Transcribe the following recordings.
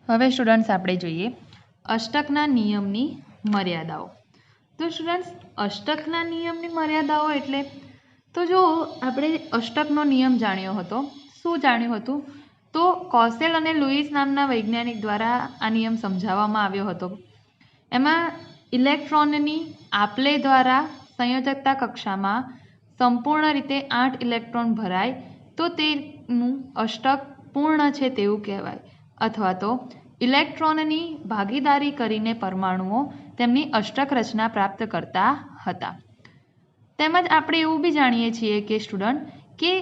હવે સ્ટુડન્ટ્સ આપણે જોઈએ અષ્ટકના નિયમની મર્યાદાઓ। તો સ્ટુડન્ટ્સ અષ્ટકના નિયમની મર્યાદાઓ એટલે તો જો આપણે અષ્ટકનો નિયમ જાણ્યો હતો, શું જાણ્યું હતું? તો કોસેલ અને લુઈસ નામના વૈજ્ઞાનિક દ્વારા આ નિયમ સમજાવવામાં આવ્યો હતો। એમાં ઇલેક્ટ્રોનની આપલે દ્વારા સંયોજકતા કક્ષામાં સંપૂર્ણ રીતે 8 ઇલેક્ટ્રોન ભરાય તો તેનું અષ્ટક પૂર્ણ છે તેવું કહેવાય, અથવા તો ઇલેક્ટ્રોનની ભાગીદારી કરીને પરમાણુઓ તેમની અષ્ટક રચના પ્રાપ્ત કરતા હતા। તેમજ આપણે એવું બી જાણીએ છીએ કે સ્ટુડન્ટ કે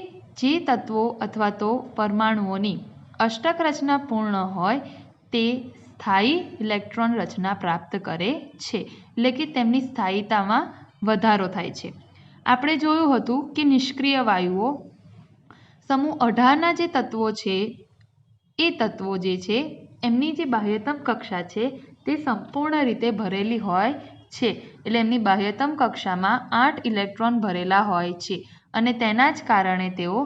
જે તત્વો અથવા તો પરમાણુઓની અષ્ટક રચના પૂર્ણ હોય તે સ્થાયી ઇલેક્ટ્રોન રચના પ્રાપ્ત કરે છે, એટલે કે તેમની સ્થાયીતામાં વધારો થાય છે। આપણે જોયું હતું કે નિષ્ક્રિય વાયુઓ સમૂહ 18ના જે તત્વો છે એ તત્વો જે છે એમની જે બાહ્યતમ કક્ષા છે તે સંપૂર્ણ રીતે ભરેલી હોય છે, એટલે એમની બાહ્યતમ કક્ષામાં 8 ઇલેક્ટ્રોન ભરેલા હોય છે અને તેના જ કારણે તેઓ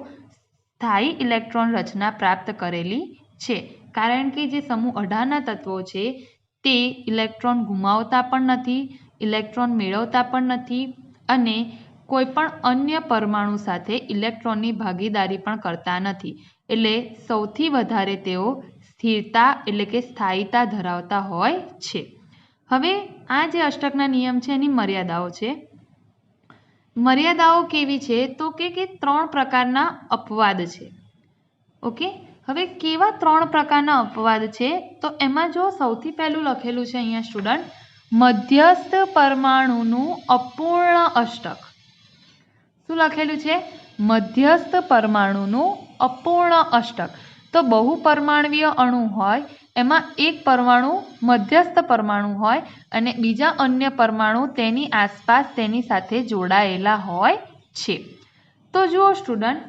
સ્થાયી ઇલેક્ટ્રોન રચના પ્રાપ્ત કરેલી છે। કારણ કે જે સમૂહ 18ના તત્વો છે તે ઇલેક્ટ્રોન ગુમાવતા પણ નથી, ઇલેક્ટ્રોન મેળવતા પણ નથી અને કોઈ પણ અન્ય પરમાણુ સાથે ઇલેક્ટ્રોનની ભાગીદારી પણ કરતા નથી, એટલે સૌથી વધારે તેઓ સ્થિરતા એટલે કે સ્થાયીતા ધરાવતા હોય છે। હવે આ જે અષ્ટકના નિયમ છે એની મર્યાદાઓ છે। મર્યાદાઓ કેવી છે? તો કે 3 પ્રકારના અપવાદ છે। ઓકે, હવે કેવા 3 પ્રકારના અપવાદ છે? તો એમાં જો સૌથી પહેલું લખેલું છે અહીંયા સ્ટુડન્ટ, મધ્યસ્થ પરમાણુનું અપૂર્ણ અષ્ટક। શું લખેલું છે? મધ્યસ્થ પરમાણુનું અપૂર્ણ અષ્ટક। તો બહુપરમાણવીય અણુ હોય એમાં એક પરમાણુ મધ્યસ્થ પરમાણુ હોય અને બીજા અન્ય પરમાણુ તેની આસપાસ તેની સાથે જોડાયેલા હોય છે। તો જુઓ સ્ટુડન્ટ,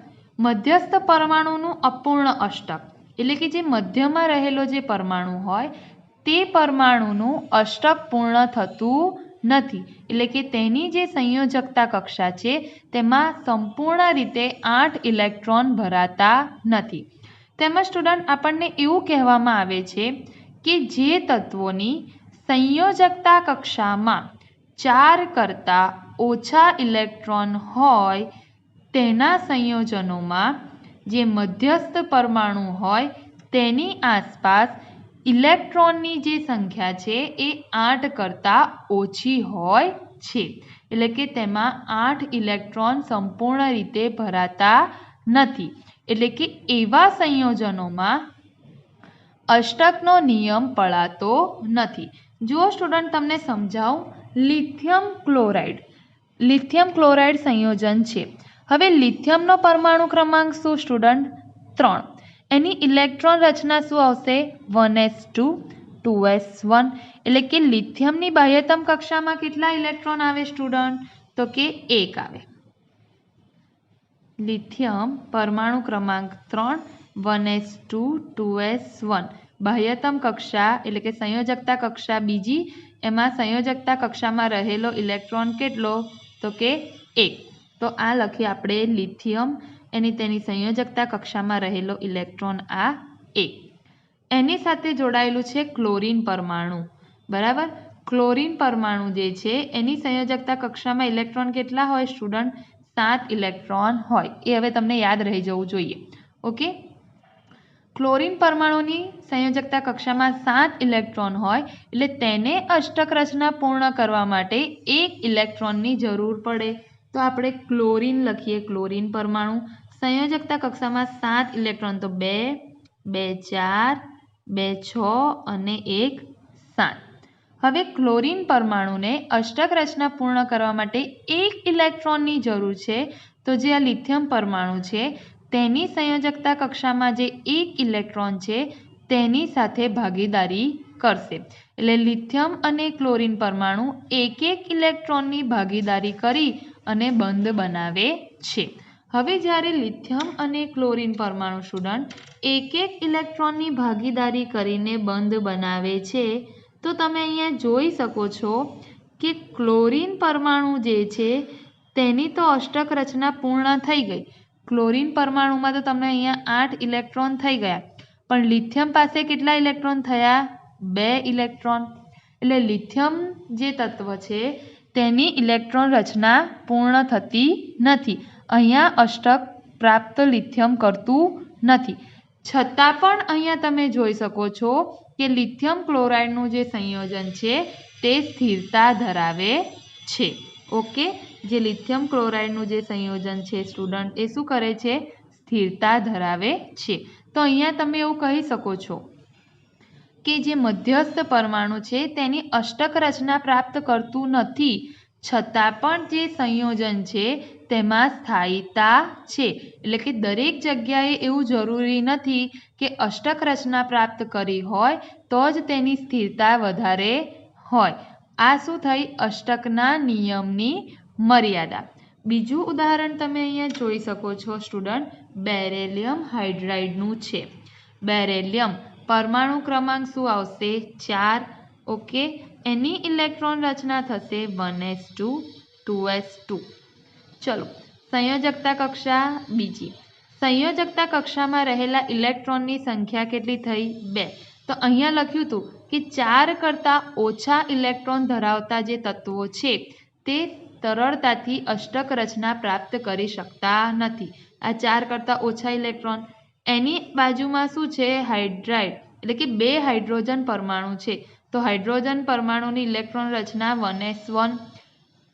મધ્યસ્થ પરમાણુનું અપૂર્ણ અષ્ટક એટલે કે જે મધ્યમાં રહેલો જે પરમાણુ હોય તે પરમાણુનું અષ્ટક પૂર્ણ થતું નથી, એટલે કે તેની જે સંયોજકતા કક્ષા છે તેમાં સંપૂર્ણ રીતે 8 ઇલેક્ટ્રોન ભરાતા નથી। તેમજ સ્ટુડન્ટ આપણને એવું કહેવામાં આવે છે કે જે તત્વોની સંયોજકતા કક્ષામાં 4 કરતાં ઓછા ઇલેક્ટ્રોન હોય તેના સંયોજનોમાં જે મધ્યસ્થ પરમાણુ હોય તેની આસપાસ ઇલેક્ટ્રોનની જે સંખ્યા છે એ 8 કરતાં ઓછી હોય છે, એટલે કે તેમાં 8 ઇલેક્ટ્રોન સંપૂર્ણ રીતે ભરાતા નથી, એટલે કે એવા સંયોજનોમાં અષ્ટકનો નિયમ પળાતો નથી। જુઓ સ્ટુડન્ટ, તમને સમજાવું, લિથિયમ ક્લોરાઇડ સંયોજન છે। હવે લિથિયમનો પરમાણુ ક્રમાંક શું સ્ટુડન્ટ? 3। એની ઇલેક્ટ્રોન રચના શું આવશે? 1s2 2s1, એટલે કે લિથિયમની બાહ્યતમ કક્ષામાં કેટલા ઇલેક્ટ્રોન આવે સ્ટુડન્ટ? તો કે 1 આવે। લિથિયમ પરમાણુ ક્રમાંક 3 1s2 2s1, બાહ્યતમ કક્ષા એટલે કે સંયોજકતા કક્ષા બીજી, એમાં સંયોજકતા કક્ષામાં રહેલો ઇલેક્ટ્રોન કેટલો? તો કે 1। તો આ લખીએ આપણે લિથિયમ, તેની સંયોજકતા કક્ષામાં રહેલો ઇલેક્ટ્રોન આ 1। એની સાથે જોડાયેલું છે ક્લોરીન પરમાણુ, બરાબર? ક્લોરીન પરમાણુ જે છે એની સંયોજકતા કક્ષામાં ઇલેક્ટ્રોન કેટલા હોય સ્ટુડન્ટ? 7 ઇલેક્ટ્રોન હોય, એ હવે તમને યાદ રહી જવું જોઈએ। ઓકે, ક્લોરીન પરમાણુની સંયોજકતા કક્ષામાં 7 ઇલેક્ટ્રોન હોય એટલે તેને અષ્ટક રચના પૂર્ણ કરવા માટે 1 ઇલેક્ટ્રોનની જરૂર પડે। તો આપણે ક્લોરીન લખીએ, ક્લોરીન પરમાણુ સંયોજકતા કક્ષામાં 7 ઇલેક્ટ્રોન, તો 2 2 4 2 6 અને 1 7। હવે ક્લોરીન પરમાણુને અષ્ટક રચના પૂર્ણ કરવા માટે 1 ઇલેક્ટ્રોનની જરૂર છે, તો જે આ લિથિયમ પરમાણુ છે તેની સંયોજકતા કક્ષામાં જે 1 ઇલેક્ટ્રોન છે તેની સાથે ભાગીદારી કરશે, એટલે લિથિયમ અને ક્લોરીન પરમાણુ 1 ઇલેક્ટ્રોનની ભાગીદારી કરી અને બંધ બનાવે છે। હવે જ્યારે લિથિયમ અને ક્લોરીન પરમાણુ સ્ટુડન્ટ 1 ઇલેક્ટ્રોનની ભાગીદારી કરીને બંધ બનાવે છે તો તમે અહીંયા જોઈ શકો છો કે ક્લોરીન પરમાણુ જે છે તેની તો અષ્ટક રચના પૂર્ણ થઈ ગઈ। ક્લોરીન પરમાણુમાં તો તમને અહીંયા 8 ઇલેક્ટ્રોન થઈ ગયા, પણ લિથિયમ પાસે કેટલા ઇલેક્ટ્રોન થયા? 2 ઇલેક્ટ્રોન. એટલે લિથિયમ જે તત્વ છે તેની ઇલેક્ટ્રોન રચના પૂર્ણ થતી નથી. અહીંયા અષ્ટક પ્રાપ્ત લિથિયમ કરતું નથી. છતાં પણ અહીંયા તમે જોઈ શકો છો કે લિથિયમ ક્લોરાઇડનું જે સંયોજન છે તે સ્થિરતા ધરાવે છે. ઓકે, જે લિથિયમ ક્લોરાઇડનું જે સંયોજન છે સ્ટુડન્ટ એ શું કરે છે? સ્થિરતા ધરાવે છે. તો અહીંયા તમે એવું કહી શકો છો કે જે મધ્યસ્થ પરમાણુ છે તેની અષ્ટક રચના પ્રાપ્ત કરતું નથી, છતાં પણ જે સંયોજન છે તેમાં સ્થાયીતા છે. એટલે કે દરેક જગ્યાએ એવું જરૂરી નથી કે અષ્ટક રચના પ્રાપ્ત કરી હોય તો જ તેની સ્થિરતા વધારે હોય. આ શું થઈ? અષ્ટકના નિયમની મર્યાદા. બીજું ઉદાહરણ તમે અહીંયા જોઈ શકો છો સ્ટુડન્ટ, બેરેલિયમ હાઇડ્રાઇડનું છે. બેરેલિયમ પરમાણુ ક્રમાંક શું આવશે? 4. ઓકે, એની ઇલેક્ટ્રોન રચના થશે 1s2 2s2. ચલો, સંયોજકતા કક્ષા બીજી. સંયોજકતા કક્ષામાં રહેલા ઇલેક્ટ્રોનની સંખ્યા કેટલી થઈ? 2. તો અહીંયા લખ્યું હતું કે 4 કરતાં ઓછા ઇલેક્ટ્રોન ધરાવતા જે તત્વો છે તે સરળતાથી અષ્ટક રચના પ્રાપ્ત કરી શકતા નથી. આ 4 કરતાં ઓછા ઇલેક્ટ્રોન, એની બાજુમાં શું છે? હાઇડ્રાઇડ, એટલે કે 2 હાઇડ્રોજન પરમાણુ છે. તો હાઇડ્રોજન પરમાણુની ઇલેક્ટ્રોન રચના 1s1.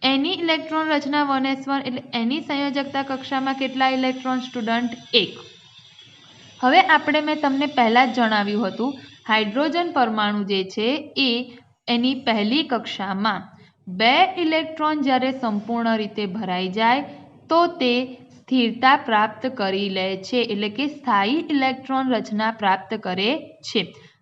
એની ઇલેક્ટ્રોન રચના 1s1 એટલે એની સંયોજકતા કક્ષામાં કેટલા ઇલેક્ટ્રોન સ્ટુડન્ટ? 1. હવે આપણે મેં તમને પહેલાં જ જણાવ્યું હતું હાઇડ્રોજન પરમાણુ જે છે એ એની પહેલી કક્ષામાં 2 ઇલેક્ટ્રોન જ્યારે સંપૂર્ણ રીતે ભરાઈ જાય તો તે સ્થિરતા પ્રાપ્ત કરી લે છે, એટલે કે સ્થાયી ઇલેક્ટ્રોન રચના પ્રાપ્ત કરે છે.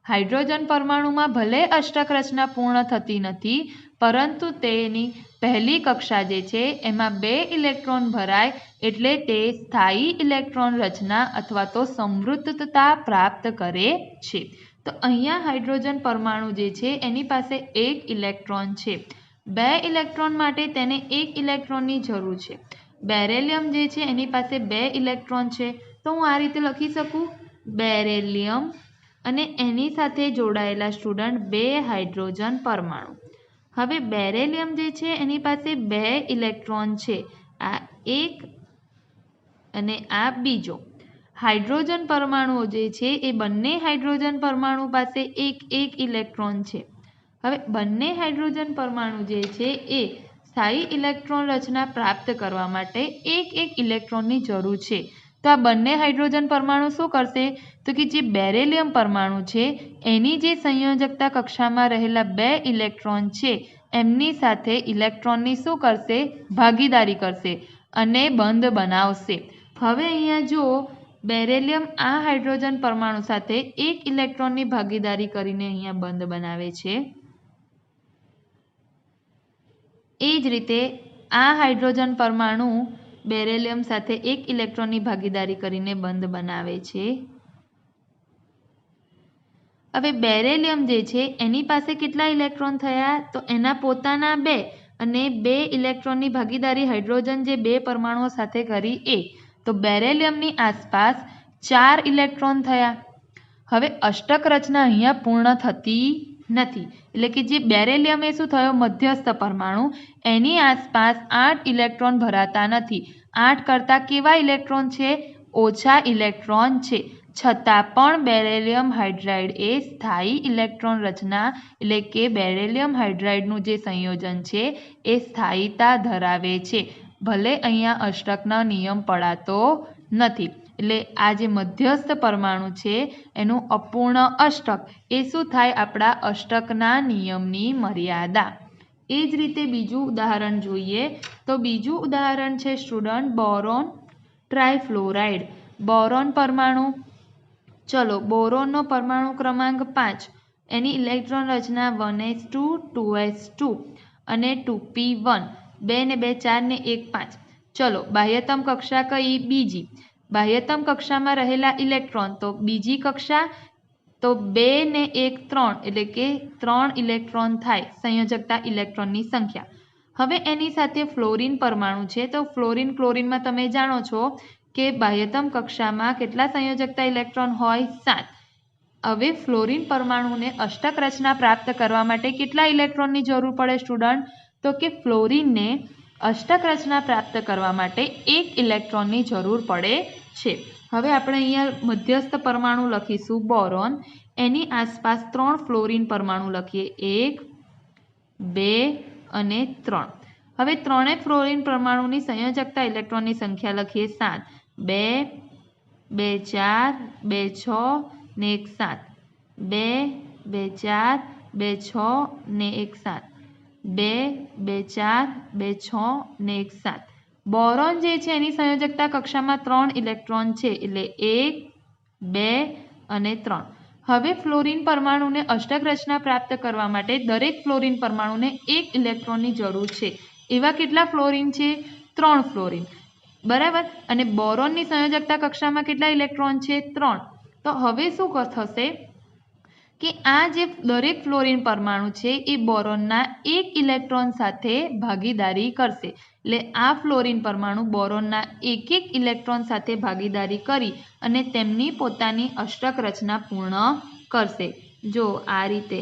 હાઇડ્રોજન પરમાણુમાં ભલે અષ્ટક રચના પૂર્ણ થતી નથી, પરંતુ તેની પહેલી કક્ષા જે છે એમાં 2 ઇલેક્ટ્રોન ભરાય એટલે તે સ્થાયી ઇલેક્ટ્રોન રચના અથવા તો સમૃદ્ધતા પ્રાપ્ત કરે છે. તો અહીંયા હાઇડ્રોજન પરમાણુ જે છે એની પાસે 1 ઇલેક્ટ્રોન છે. 2 ઇલેક્ટ્રોન માટે તેને 1 ઇલેક્ટ્રોનની જરૂર છે. બેરેલિયમ જે છે એની પાસે 2 ઇલેક્ટ્રોન છે. તો હું આ રીતે લખી શકું, બેરેલિયમ અને એની સાથે જોડાયેલા સ્ટુડન્ટ 2 હાઇડ્રોજન પરમાણુ. હવે બેરેલિયમ જે છે એની પાસે 2 ઇલેક્ટ્રોન છે, આ એક અને આ બીજો. હાઇડ્રોજન પરમાણુઓ જે છે એ બંને હાઇડ્રોજન પરમાણુ પાસે 1 ઇલેક્ટ્રોન છે. હવે બંને હાઇડ્રોજન પરમાણુ જે છે એ સ્થાયી ઇલેક્ટ્રોન રચના પ્રાપ્ત કરવા માટે 1 ઇલેક્ટ્રોનની જરૂર છે. તો આ બંને હાઇડ્રોજન પરમાણુ શું કરશે? તો કે જે બેરેલિયમ પરમાણુ છે એની જે સંયોજકતા કક્ષામાં રહેલા 2 ઇલેક્ટ્રોન છે એમની સાથે ઇલેક્ટ્રોનની શું કરશે? ભાગીદારી કરશે અને બંધ બનાવશે. હવે અહીંયા જો બેરેલિયમ આ હાઇડ્રોજન પરમાણુ સાથે 1 ઇલેક્ટ્રોનની ભાગીદારી કરીને અહીંયા બંધ બનાવે છે. એ જ રીતે આ હાઇડ્રોજન પરમાણુ બેરેલિયમ સાથે 1 ઇલેક્ટ્રોનની ભાગીદારી કરીને બંધ બનાવે છે. હવે બેરેલિયમ જે છે એની પાસે કેટલા ઇલેક્ટ્રોન થયા? તો એના પોતાના 2 અને 2 ઇલેક્ટ્રોનની ભાગીદારી હાઇડ્રોજન જે 2 પરમાણુઓ સાથે કરી એ. તો બેરેલિયમની આસપાસ 4 ઇલેક્ટ્રોન થયા. હવે અષ્ટક રચના અહીંયા પૂર્ણ થતી નથી, એટલે કે જે બેરેલિયમ એ શું થયો? મધ્યસ્થ પરમાણુ, એની આસપાસ 8 ઇલેક્ટ્રોન ભરાતા નથી. 8 કરતાં કેવા ઇલેક્ટ્રોન છે? ઓછા ઇલેક્ટ્રોન છે. છતાં પણ બેરેલિયમ હાઇડ્રાઇડ એ સ્થાયી ઇલેક્ટ્રોન રચના, એટલે કે બેરેલિયમ હાઇડ્રાઇડનું જે સંયોજન છે એ સ્થાયીતા ધરાવે છે. ભલે અહીંયા અષ્ટકનો નિયમ પડાતો નથી. એટલે આ જે મધ્યસ્થ પરમાણુ છે એનું અપૂર્ણ અષ્ટક એ શું થાય? આપણા અષ્ટકના નિયમની મર્યાદા. એ જ રીતે બીજું ઉદાહરણ જોઈએ તો બીજું ઉદાહરણ છે સ્ટુડન્ટ બોરોન ટ્રાયફ્લોરાઇડ. બોરોન પરમાણુ, ચલો બોરોનનો પરમાણુ ક્રમાંક 5, એની ઇલેક્ટ્રોન રચના 1s2 2s2 અને 2p1, 2 ને 2 4 ને 1 5. ચલો બાહ્યતમ કક્ષા કઈ? બીજી. બાહ્યતમ કક્ષામાં રહેલા ઇલેક્ટ્રોન તો બીજી કક્ષા, તો 2 ને 1 3 એટલે કે 3 ઇલેક્ટ્રોન થાય સંયોજકતા ઇલેક્ટ્રોનની સંખ્યા. હવે એની સાથે ફ્લોરિન પરમાણુ છે. તો ફ્લોરિન ક્લોરિનમાં તમે જાણો છો કે બાહ્યતમ કક્ષામાં કેટલા સંયોજકતા ઇલેક્ટ્રોન હોય? 7. હવે ફ્લોરિન પરમાણુને અષ્ટક રચના પ્રાપ્ત કરવા માટે કેટલા ઇલેક્ટ્રોનની જરૂર પડે સ્ટુડન્ટ? તો કે ફ્લોરિનને અષ્ટક રચના પ્રાપ્ત કરવા માટે 1 ઇલેક્ટ્રોનની જરૂર પડે છે. હવે આપણે અહીંયા મધ્યસ્થ પરમાણુ લખીશું બોરોન. એની આસપાસ 3 ફ્લોરિન પરમાણુ લખીએ, 1, 2 અને 3. હવે ત્રણેય ફ્લોરિન પરમાણુની સંયોજકતા ઇલેક્ટ્રોનની સંખ્યા લખીએ 7. 2, 2, 4, 2, 6 ને 1, 7. 2, 2, 4, 2, 6 ને 1, 7. 2, 2, 4, 2, 6 ને 1, 7. બોરોન જે છે એની સંયોજકતા કક્ષામાં 3 ઇલેક્ટ્રોન છે, એટલે 1, 2 અને 3. હવે ફ્લોરિન પરમાણુને અષ્ટક રચના પ્રાપ્ત કરવા માટે દરેક ફ્લોરિન પરમાણુને 1 ઇલેક્ટ્રોનની જરૂર છે. એવા કેટલા ફ્લોરિન છે? 3 ફ્લોરિન, બરાબર. અને બોરોનની સંયોજકતા કક્ષામાં કેટલા ઇલેક્ટ્રોન છે? 3. તો હવે શું થશે કે આ જે દરેક ફ્લોરિન પરમાણુ છે એ બોરોનના 1 ઇલેક્ટ્રોન સાથે ભાગીદારી કરશે. એટલે આ ફ્લોરિન પરમાણુ બોરોનના 1 ઇલેક્ટ્રોન સાથે ભાગીદારી કરી અને તેમની પોતાની અષ્ટક રચના પૂર્ણ કરશે. જો આ રીતે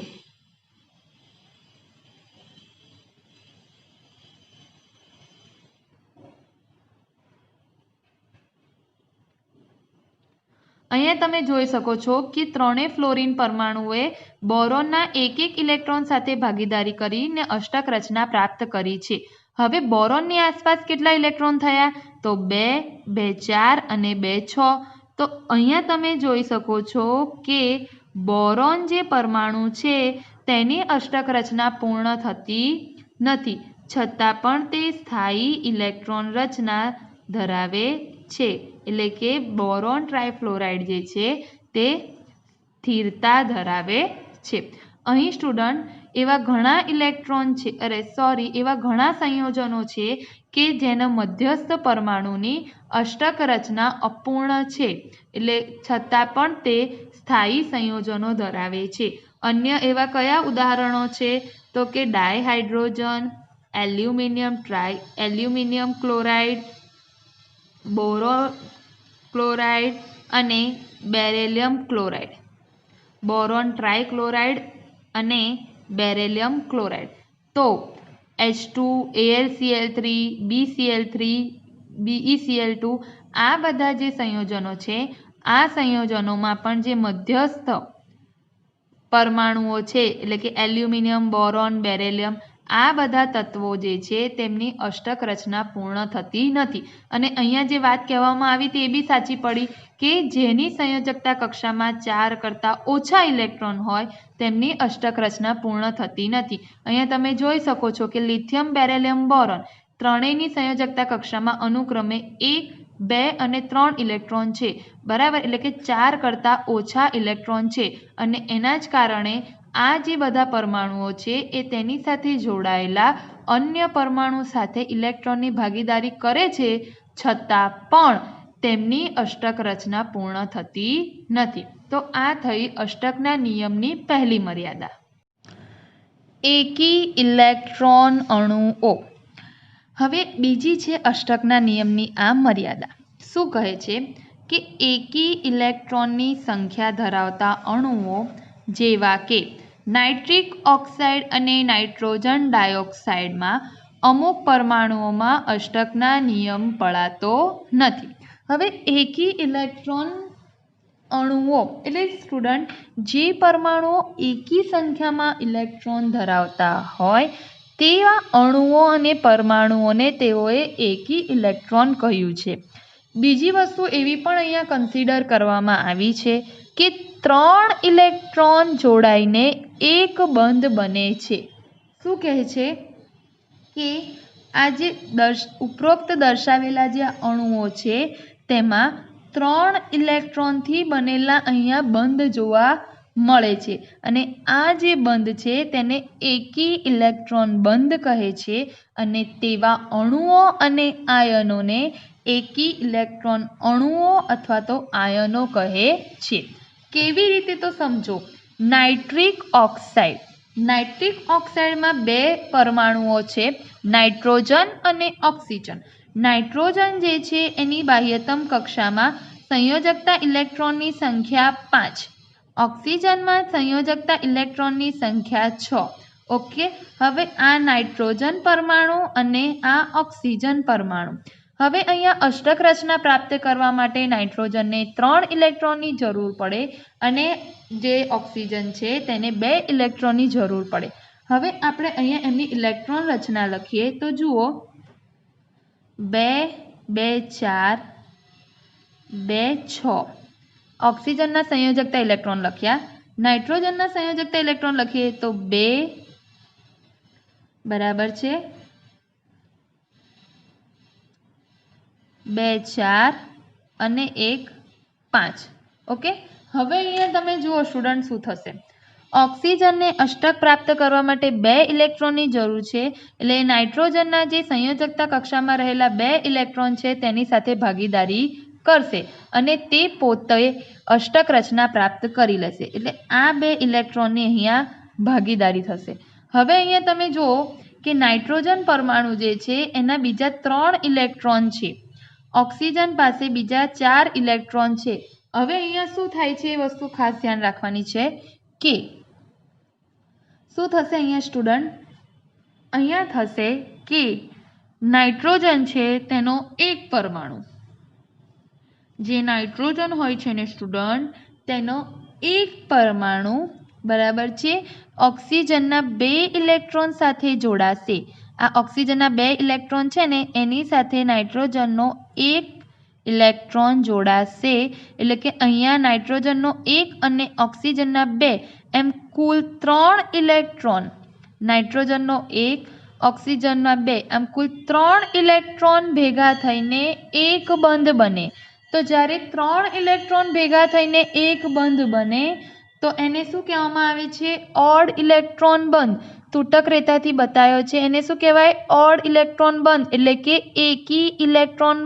અહીંયા તમે જોઈ શકો છો કે ત્રણેય ફ્લોરિન પરમાણુએ બોરોનના 1 ઇલેક્ટ્રોન સાથે ભાગીદારી કરીને અષ્ટક રચના પ્રાપ્ત કરી છે. હવે બોરોનની આસપાસ કેટલા ઇલેક્ટ્રોન થયા? તો 2, 2, 4 અને 2, 6. તો અહીંયા તમે જોઈ શકો છો કે બોરોન જે પરમાણુ છે તેની અષ્ટક રચના પૂર્ણ થતી નથી, છતાં પણ તે સ્થાયી ઇલેક્ટ્રોન રચના ધરાવે છે. એટલે કે બોરોન ટ્રાયફ્લોરાઇડ જે છે તે સ્થિરતા ધરાવે છે. અહીં સ્ટુડન્ટ એવા ઘણા ઇલેક્ટ્રોન છે, એવા ઘણા સંયોજનો છે કે જેના મધ્યસ્થ પરમાણુની અષ્ટક રચના અપૂર્ણ છે, એટલે છતાં પણ તે સ્થાયી સંયોજનો ધરાવે છે. અન્ય એવા કયા ઉદાહરણો છે? તો કે dihydrogen, aluminium chloride, boron chloride અને બેરિલિયમ ક્લોરાઇડ. બોરોન ટ્રાયક્લોરાઇડ અને બેરિલિયમ ક્લોરાઇડ. તો H2, AlCl3, BCl3, BeCl2 આ બધા જે સંયોજનો છે આ સંયોજનોમાં પણ જે મધ્યસ્થ પરમાણુઓ છે એટલે કે એલ્યુમિનિયમ, બોરોન, બેરિલિયમ આ બધા તત્વો જે છે તેમની અષ્ટક રચના પૂર્ણ થતી નથી. અને અહીંયા જે વાત કહેવામાં આવી તે બી સાચી પડી કે જેની સંયોજકતા કક્ષામાં 4 કરતાં ઓછા ઇલેક્ટ્રોન હોય તેમની અષ્ટક રચના પૂર્ણ થતી નથી. અહીંયા તમે જોઈ શકો છો કે લિથિયમ, બેરિલિયમ, બોરોન ત્રણેયની સંયોજકતા કક્ષામાં અનુક્રમે 1, 2 અને 3 ઇલેક્ટ્રોન છે, બરાબર. એટલે કે 4 કરતાં ઓછા ઇલેક્ટ્રોન છે અને એના જ કારણે આ જે બધા પરમાણુઓ છે એ તેની સાથે જોડાયેલા અન્ય પરમાણુ સાથે ઇલેક્ટ્રોનની ભાગીદારી કરે છે, છતાં પણ તેમની અષ્ટક રચના પૂર્ણ થતી નથી. તો આ થઈ અષ્ટકના નિયમની પહેલી મર્યાદા. એકી ઇલેક્ટ્રોન અણુઓ. હવે બીજી છે અષ્ટકના નિયમની આ મર્યાદા. શું કહે છે કે એકી ઇલેક્ટ્રોનની સંખ્યા ધરાવતા અણુઓ જેવા કે નાઇટ્રિક ઓક્સાઇડ અને નાઇટ્રોજન ડાયોક્સાઇડમાં અમુક પરમાણુઓમાં અષ્ટકના નિયમ પડાતો નથી. હવે એકી ઇલેક્ટ્રોન અણુઓ એટલે સ્ટુડન્ટ જે પરમાણુઓ એકી સંખ્યામાં ઇલેક્ટ્રોન ધરાવતા હોય તેવા અણુઓ અને પરમાણુઓને તેઓએ એકી ઇલેક્ટ્રોન કહ્યું છે. બીજી વસ્તુ એવી પણ અહીંયા કન્સિડર કરવામાં આવી છે કે 3 ઇલેક્ટ્રોન જોડાઈને એક બંધ બને છે. શું કહે છે કે આ જે ઉપરોક્ત દર્શાવેલા જે અણુઓ છે તેમાં 3 ઇલેક્ટ્રોનથી બનેલા અહીંયા બંધ જોવા મળે છે અને આ જે બંધ છે તેને એકી ઇલેક્ટ્રોન બંધ કહે છે અને તેવા અણુઓ અને આયનોને એકી ઇલેક્ટ્રોન અણુઓ અથવા તો આયનો કહે છે. કેવી રીતે તો સમજો. નાઇટ્રિક ઓક્સાઇડમાં 2 પરમાણુઓ છે, નાઇટ્રોજન અને ઓક્સિજન. નાઇટ્રોજન જે છે એની બાહ્યતમ કક્ષામાં સંયોજકતા ઇલેક્ટ્રોનની સંખ્યા 5, ઓક્સિજનમાં સંયોજકતા ઇલેક્ટ્રોનની સંખ્યા 6. ઓકે, હવે આ નાઇટ્રોજન પરમાણુ અને આ ઓક્સિજન પરમાણુ. હવે અહીંયા અષ્ટક રચના પ્રાપ્ત કરવા માટે નાઇટ્રોજનને 3 ઇલેક્ટ્રોનની જરૂર પડે અને જે ઓક્સિજન છે તેને 2 ઇલેક્ટ્રોનની જરૂર પડે. હવે આપણે અહીંયા એમની ઇલેક્ટ્રોન રચના લખીએ તો જુઓ 2 2 4 2 6. ઓક્સિજનના સંયોજકતા ઇલેક્ટ્રોન લખ્યા. નાઇટ્રોજનના સંયોજકતા ઇલેક્ટ્રોન લખીએ તો 2 બરાબર છે 2 4 અને 1 5. ઓકે, હવે અહીંયા તમે જુઓ સ્ટુડન્ટ શું થશે. ઓક્સિજનને અષ્ટક પ્રાપ્ત કરવા માટે 2 ઇલેક્ટ્રોનની જરૂર છે, એટલે નાઇટ્રોજનના જે સંયોજકતા કક્ષામાં રહેલા 2 ઇલેક્ટ્રોન છે તેની સાથે ભાગીદારી કરશે અને તે પોતે અષ્ટક રચના પ્રાપ્ત કરી લેશે. એટલે આ 2 ઇલેક્ટ્રોનની અહીંયા ભાગીદારી થશે. હવે અહીંયા તમે જુઓ કે નાઇટ્રોજન પરમાણુ જે છે એના બીજા 3 ઇલેક્ટ્રોન છે, ઓક્સિજન પાસે બીજા 4 ઇલેક્ટ્રોન છે. હવે અહીંયા શું થાય છે એ વસ્તુ ખાસ ધ્યાન રાખવાની છે કે શું થશે અહીંયા સ્ટુડન્ટ, અહીંયા થશે કે નાઇટ્રોજન છે તેનો એક પરમાણુ, જે નાઇટ્રોજન હોય છે ને સ્ટુડન્ટ તેનો એક પરમાણુ બરાબર છે ઓક્સિજનના 2 ઇલેક્ટ્રોન સાથે જોડાશે. આ ઓક્સિજનના 2 ઇલેક્ટ્રોન છે ને એની સાથે નાઇટ્રોજનનો એક ઇલેક્ટ્રોન જોડાશે. એટલે કે અહીંયા નાઇટ્રોજનનો 1 અને ઓક્સિજનના 2 એમ કુલ 3 ઇલેક્ટ્રોન, નાઇટ્રોજનનો 1 ઓક્સિજનના 2 આમ કુલ 3 ઇલેક્ટ્રોન ભેગા થઈને એક બંધ બને. તો જ્યારે 3 ઇલેક્ટ્રોન ભેગા થઈને એક બંધ બને તો એને શું કહેવામાં આવે છે? ઓડ ઇલેક્ટ્રોન બંધ. તૂટક રેતાથી બતાવ્યો છે એને શું કહેવાય? ઓડ ઇલેક્ટ્રોન બંધ, એટલે કે એકી ઇલેક્ટ્રોન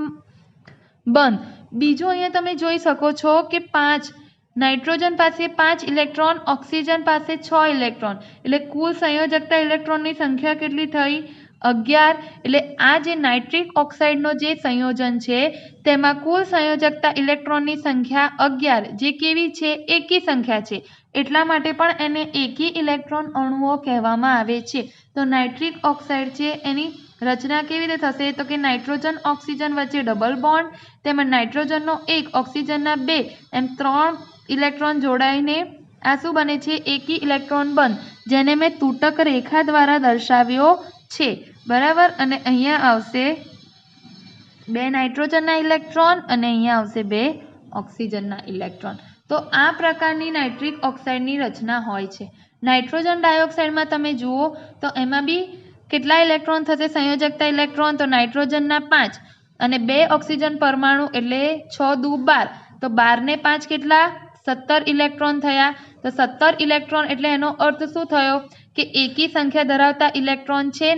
બંધ. બીજું અહીંયા તમે જોઈ શકો છો કે 5 નાઇટ્રોજન પાસે 5 ઇલેક્ટ્રોન, ઓક્સિજન પાસે 6 ઇલેક્ટ્રોન, એટલે કુલ સંયોજકતા ઇલેક્ટ્રોનની સંખ્યા કેટલી થઈ? 11. એટલે આ જે નાઇટ્રિક ઓક્સાઇડનો જે સંયોજન છે તેમાં કુલ સંયોજકતા ઇલેક્ટ્રોનની સંખ્યા 11, જે કેવી છે? એકી સંખ્યા છે. એટલા માટે પણ એને એકી ઇલેક્ટ્રોન અણુઓ કહેવામાં આવે છે. તો નાઇટ્રિક ઓક્સાઇડ છે એની રચના કેવી રીતે થશે? તો કે નાઇટ્રોજન ઓક્સિજન વચ્ચે ડબલ બોન્ડ, તેમાં નાઇટ્રોજનનો 1 ઓક્સિજનના 2 એમ 3 ઇલેક્ટ્રોન જોડાઈને આ શું બને છે? એકી ઇલેક્ટ્રોન બંધ, જેને મેં તૂટક રેખા દ્વારા દર્શાવ્યો છે. બરાબર, અને અહીંયા આવશે 2 નાઇટ્રોજનના ઇલેક્ટ્રોન અને અહીંયા આવશે 2 ઓક્સિજનના ઇલેક્ટ્રોન. તો આ પ્રકારની નાઇટ્રિક ઓક્સાઇડની રચના હોય છે. નાઇટ્રોજન ડાયોક્સાઇડમાં તમે જુઓ તો એમાં બી કેટલા ઇલેક્ટ્રોન થશે સંયોજકતા ઇલેક્ટ્રોન? તો નાઇટ્રોજનના 5 અને 2 ઓક્સિજન પરમાણુ એટલે 6 દુ 12. તો 12 ને 5 કેટલા? 17 ઇલેક્ટ્રોન થયા. તો 17 ઇલેક્ટ્રોન એટલે એનો અર્થ શું થયો કે એકી સંખ્યા ધરાવતા ઇલેક્ટ્રોન છે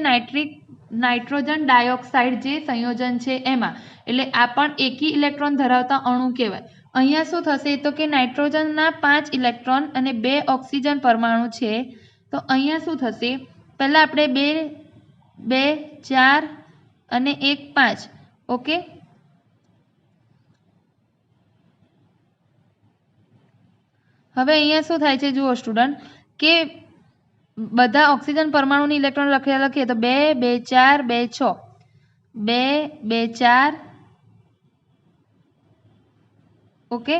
નાઇટ્રોજન ડાયોક્સાઇડ જે સંયોજન છે એમાં, એટલે આ પણ એકી ઇલેક્ટ્રોન ધરાવતા અણુ કહેવાય. અહીંયા શું થશે તો કે નાઇટ્રોજનના 5 ઇલેક્ટ્રોન અને 2 ઓક્સિજન પરમાણુ છે. તો અહીંયા શું થશે? પહેલાં આપણે 2 2 4 અને 1 5. ઓકે, હવે અહીંયા શું થાય છે જુઓ સ્ટુડન્ટ કે બધા ઓક્સિજન પરમાણુની ઇલેક્ટ્રોન લખીએ તો 2 2 4 2 6, 2 2 4. ઓકે,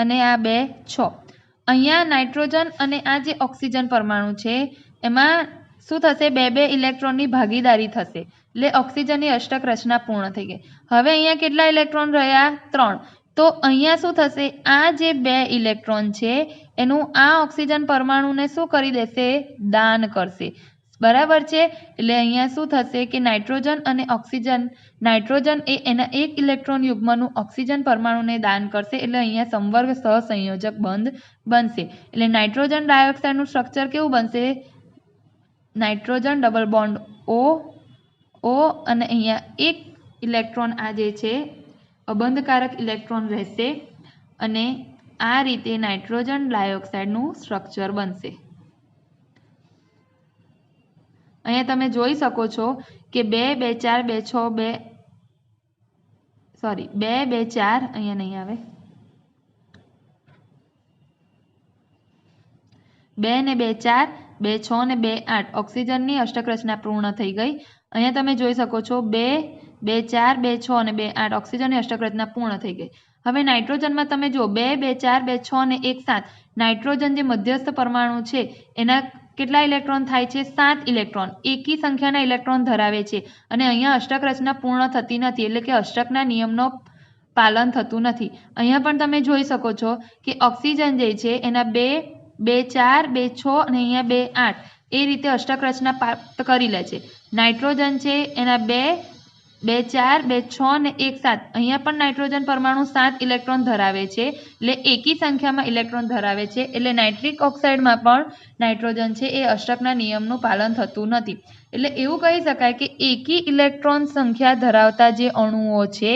અને આ 2 6. અહીંયા નાઇટ્રોજન અને આ જે ઓક્સિજન પરમાણુ છે એમાં શું થશે? 2 2 ઇલેક્ટ્રોનની ભાગીદારી થશે, એટલે ઓક્સિજનની અષ્ટક રચના પૂર્ણ થઈ ગઈ. હવે અહીંયા કેટલા ઇલેક્ટ્રોન રહ્યા? 3. તો અહીંયા શું થશે? આ જે 2 ઇલેક્ટ્રોન છે એનું આ ઓક્સિજન પરમાણુને શું કરી દેશે? દાન કરશે. બરાબર છે, એટલે અહીંયા શું થશે કે નાઇટ્રોજન અને ઓક્સિજન, નાઇટ્રોજન એ એના 1 ઇલેક્ટ્રોન યુગ્મનું ઓક્સિજન પરમાણુને દાન કરશે, એટલે અહીંયા સંવર્ગ સહસંયોજક બંધ બનશે. એટલે નાઇટ્રોજન ડાયોક્સાઇડનું સ્ટ્રક્ચર કેવું બનશે? નાઇટ્રોજન ડબલ બોન્ડ O અને અહીંયા 1 ઇલેક્ટ્રોન આ જે છે અબંધકારક ઇલેક્ટ્રોન રહેશે અને આ રીતે નાઇટ્રોજન ડાયોક્સાઇડનું સ્ટ્રક્ચર બનશે. અહીંયા તમે જોઈ શકો છો કે 2 2 4 2 6 2 2 2 4 અહીંયા નહીં આવે, 2 ને 2 4, 2 6 ને 2 8 ઓક્સિજનની અષ્ટક રચના પૂર્ણ થઈ ગઈ। અહીંયા તમે જોઈ શકો છો 2 2 4 2 6 અને 2 8 ઓક્સિજનની અષ્ટક રચના પૂર્ણ થઈ ગઈ। હવે નાઇટ્રોજનમાં તમે જો 2 2 4 2 6 અને 1 7 નાઇટ્રોજન જે મધ્યસ્થ પરમાણુ છે એના કેટલા ઇલેક્ટ્રોન થાય છે? 7 ઇલેક્ટ્રોન। એકી સંખ્યાના ઇલેક્ટ્રોન ધરાવે છે અને અહીંયા અષ્ટક રચના પૂર્ણ થતી નથી, એટલે કે અષ્ટકના નિયમનો પાલન થતું નથી। અહીંયા પણ તમે જોઈ શકો છો કે ઓક્સિજન જે છે એના 2 2 4 2 6 અને અહીંયા 2 8 એ રીતે અષ્ટક રચના પ્રાપ્ત કરી લે છે। નાઇટ્રોજન છે એના 2 2 4 2 6 અને 1 7 અહીંયા પણ નાઇટ્રોજન પરમાણુ 7 ઇલેક્ટ્રોન ધરાવે છે, એટલે એકી સંખ્યામાં ઇલેક્ટ્રોન ધરાવે છે, એટલે નાઇટ્રિક ઓક્સાઇડમાં પણ નાઇટ્રોજન છે એ અષ્ટકના નિયમનું પાલન થતું નથી। એટલે એવું કહી શકાય કે એકી ઇલેક્ટ્રોન સંખ્યા ધરાવતા જે અણુઓ છે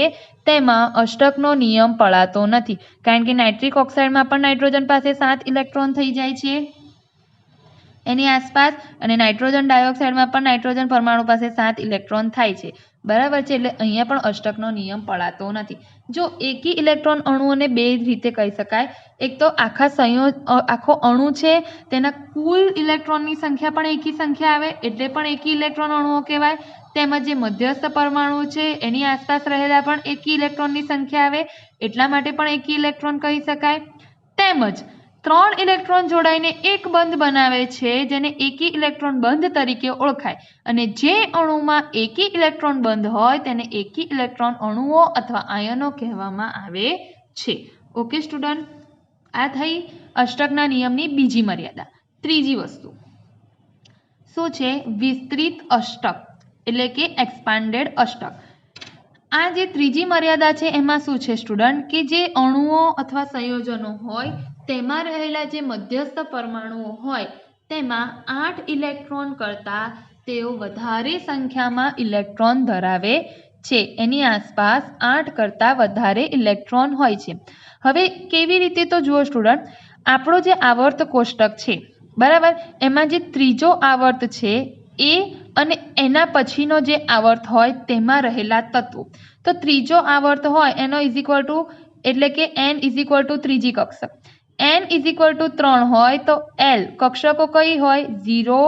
તેમાં અષ્ટકનો નિયમ પળાતો નથી, કારણ કે નાઇટ્રિક ઓક્સાઇડમાં પણ નાઇટ્રોજન પાસે 7 ઇલેક્ટ્રોન થઈ જાય છે એની આસપાસ, અને નાઇટ્રોજન ડાયોક્સાઇડમાં પણ નાઇટ્રોજન પરમાણુ પાસે 7 ઇલેક્ટ્રોન થાય છે, બરાબર છે। એટલે અહીંયા પણ અષ્ટકનો નિયમ પળાતો નથી। જો એકી ઇલેક્ટ્રોન અણુઓને બે રીતે કહી શકાય, એક તો આખો અણુ છે તેના કુલ ઇલેક્ટ્રોનની સંખ્યા પણ એકી સંખ્યા આવે એટલે પણ એકી ઇલેક્ટ્રોન અણુઓ કહેવાય, તેમજ જે મધ્યસ્થ પરમાણુ છે એની આસપાસ રહેલા પણ એકી ઇલેક્ટ્રોનની સંખ્યા આવે એટલા માટે પણ એકી ઇલેક્ટ્રોન કહી શકાય। તેમજ 3 ઇલેક્ટ્રોન જોડાઈને એક બંધ બનાવે છે જેને એકી ઇલેક્ટ્રોન બંધ તરીકે ઓળખાય, અને જે અણુમાં એકી ઇલેક્ટ્રોન બંધ હોય તેને એકી ઇલેક્ટ્રોન અણુઓ અથવા આયનો કહેવામાં આવે છે। ઓકે સ્ટુડન્ટ, આ થઈ અષ્ટકના નિયમની બીજી મર્યાદા। ત્રીજી વસ્તુ શું છે? વિસ્તૃત અષ્ટક એટલે કે એક્સપાન્ડેડ અષ્ટક। આ જે ત્રીજી મર્યાદા છે એમાં શું છે સ્ટુડન્ટ કે જે અણુઓ અથવા સંયોજનો હોય તેમાં રહેલા જે મધ્યસ્થ પરમાણુઓ હોય તેમાં 8 ઇલેક્ટ્રોન કરતાં તેઓ વધારે સંખ્યામાં ઇલેક્ટ્રોન ધરાવે છે, એની આસપાસ 8 કરતાં વધારે ઇલેક્ટ્રોન હોય છે। હવે કેવી રીતે તો જુઓ સ્ટુડન્ટ, આપણો જે આવર્ત કોષ્ટક છે બરાબર, એમાં જે ત્રીજો આવર્ત છે એ અને એના પછીનો જે આવર્ત હોય તેમાં રહેલા તત્વો, તો ત્રીજો આવર્ત હોય એનો ઇઝિક્વલ ટુ એટલે કે n ઇઝિક્વલ ટુ ત્રીજી કક્ષક, n ઇઝિક્વલ ટુ 3 હોય તો l કક્ષકો કઈ હોય? 0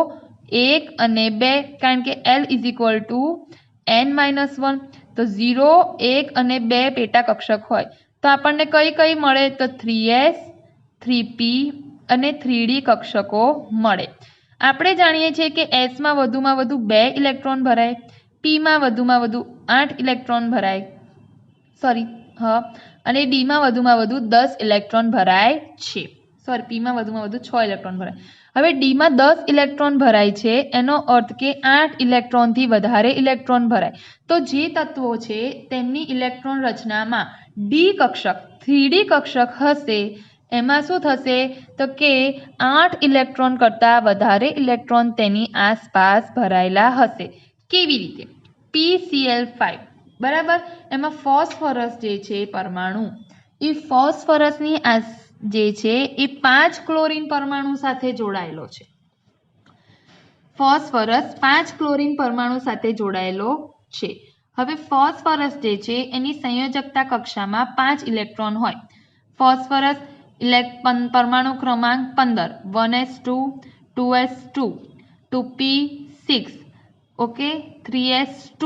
1 અને 2, કારણ કે l ઇઝિક્વલ ટુ n-1, તો 0 1 અને 2 પેટા કક્ષક હોય તો આપણને કઈ મળે? તો 3s 3p અને 3d કક્ષકો મળે। આપણે જાણીએ છીએ કે s માં વધુમાં વધુ 2 ઇલેક્ટ્રોન ભરાય, p માં વધુમાં વધુ 8 ઇલેક્ટ્રોન ભરાય, અને d માં વધુમાં વધુ 10 ઇલેક્ટ્રોન ભરાય છે, p માં વધુમાં વધુ 6 ઇલેક્ટ્રોન ભરાય। હવે d માં 10 ઇલેક્ટ્રોન ભરાય છે એનો અર્થ કે 8 ઇલેક્ટ્રોનથી વધારે ઇલેક્ટ્રોન ભરાય, તો જે તત્વો છે તેમની ઇલેક્ટ્રોન રચનામાં d કક્ષક 3d કક્ષક હશે એમાં શું થશે તો કે 8 ઇલેક્ટ્રોન કરતાં વધારે ઇલેક્ટ્રોન તેની આસપાસ ભરાયેલા હશે। કેવી રીતે? PCl5 બરાબર, એમાં ફોસ્ફરસ જે છે પરમાણુ એ ફોસ્ફરસની જે છે એ 5 ક્લોરીન પરમાણુ સાથે જોડાયેલો છે। ફોસ્ફરસ 5 ક્લોરીન પરમાણુ સાથે જોડાયેલો છે। હવે ફોસ્ફરસ જે છે એની સંયોજકતા કક્ષામાં 5 ઇલેક્ટ્રોન હોય। ફોસ્ફરસ પરમાણુ ક્રમાંક 15, 1s2 2s2 2p6 okay 3s2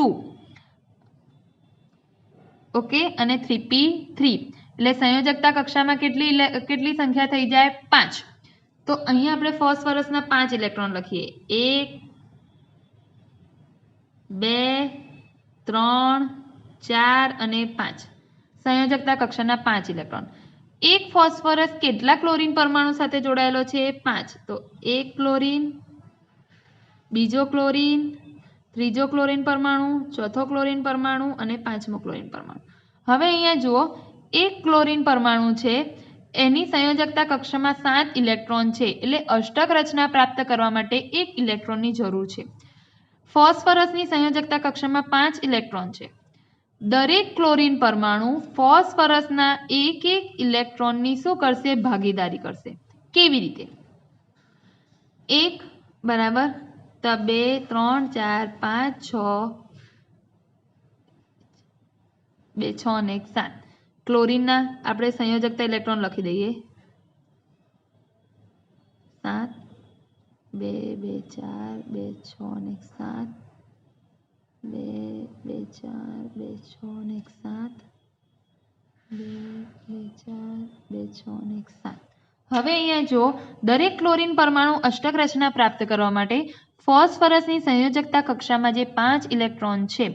okay અને 3p3, એટલે સંયોજકતા કક્ષામાં કેટલી સંખ્યા થઈ જાય? 5। તો અહીંયા આપણે ફોસ્ફરસના 5 ઇલેક્ટ્રોન લખીએ, 1 2 3 4 અને 5, સંયોજકતા કક્ષાના 5 ઇલેક્ટ્રોન। એક ફોસ્ફરસ કેટલા ક્લોરીન પરમાણુ સાથે જોડાયેલો છે? 5, તો એક ક્લોરીન, બીજો ક્લોરીન, ત્રીજો ક્લોરીન પરમાણુ, ચોથો ક્લોરીન પરમાણુ અને પાંચમો ક્લોરીન પરમાણુ। હવે અહીંયા જુઓ, એક ક્લોરીન પરમાણુ છે એની સંયોજકતા કક્ષામાં 7 ઇલેક્ટ્રોન છે, એટલે અષ્ટક રચના પ્રાપ્ત કરવા માટે 1 ઇલેક્ટ્રોનની જરૂર છે। ફોસ્ફરસની સંયોજકતા કક્ષામાં 5 ઇલેક્ટ્રોન છે। દરેક ક્લોરીન પરમાણુ ફોસ્ફરસના એક ઇલેક્ટ્રોનની શું કરશે? ભાગીદારી કરશે। કેવી રીતે? 1 બરાબર, તો 2 3 4 5 6 2 6 અને 1 7 ક્લોરીનના આપણે સંયોજકતા ઇલેક્ટ્રોન લખી દઈએ, 7 2 2 4 2 6 અને 7 2 2 4 2 6 અને 7 2 2 4 2 6 અને 7. હવે અહીંયા જો દરેક ક્લોરીન પરમાણુ અષ્ટક રચના પ્રાપ્ત કરવા માટે ફોસ્ફરસની સંયોજકતા કક્ષામાં જે 5 ઇલેક્ટ્રોન છે